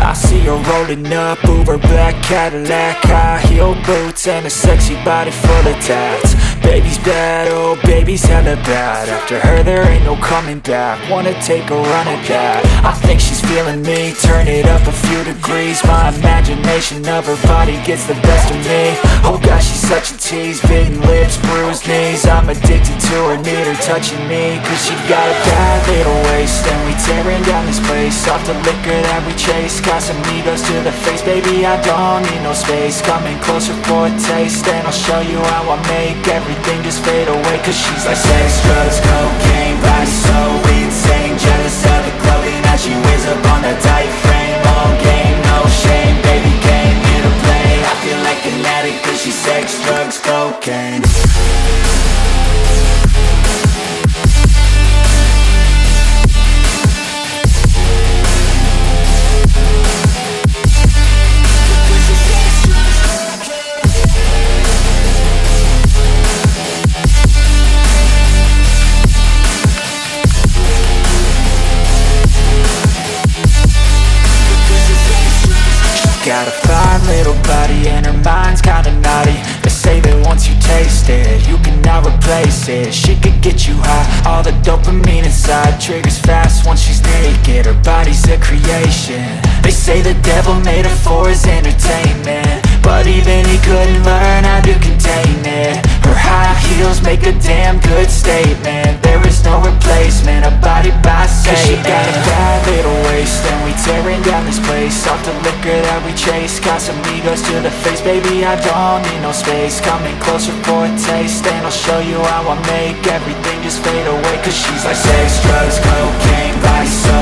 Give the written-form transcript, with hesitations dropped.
I see her rolling up, Uber black Cadillac, high heel boots and a sexy body full of tats. Baby's bad, oh baby's hella bad. After her there ain't no coming back. Wanna take a run at that. I think she's feeling me, turn it up a few degrees. My imagination of her body gets the best of me. Oh gosh, she's such a tease, bitten lips, bruised knees. I'm addicted to her, need her touching me, cause she got a bad little waist. And we tearing down this place, off the liquor that we chase. Got some egos to the face, baby I don't need no space. Coming closer for a taste, and I'll show you how I make everything just fade away. Cause she's like sex, drugs, cocaine, body so insane. Jealous of the clothing that she wears up on that tight frame. All game, no shame, baby came here to play. I feel like an addict cause she's sex, drugs, cocaine. Got a fine little body and her mind's kinda naughty. They say that once you taste it, you cannot replace it. She could get you high, all the dopamine inside triggers fast once she's naked. Her body's a creation. They say the devil made her for his entertainment, but even he couldn't learn how to contain it. Her high heels make a damn good statement. There is no replacement, a body by Satan. Cause she got a bad little waist, and we tearing down this place, off the liquor that we chase. Got some egos to the face, baby I don't need no space. Coming closer for a taste, and I'll show you how I make everything just fade away. Cause she's like sex, drugs, cocaine, body so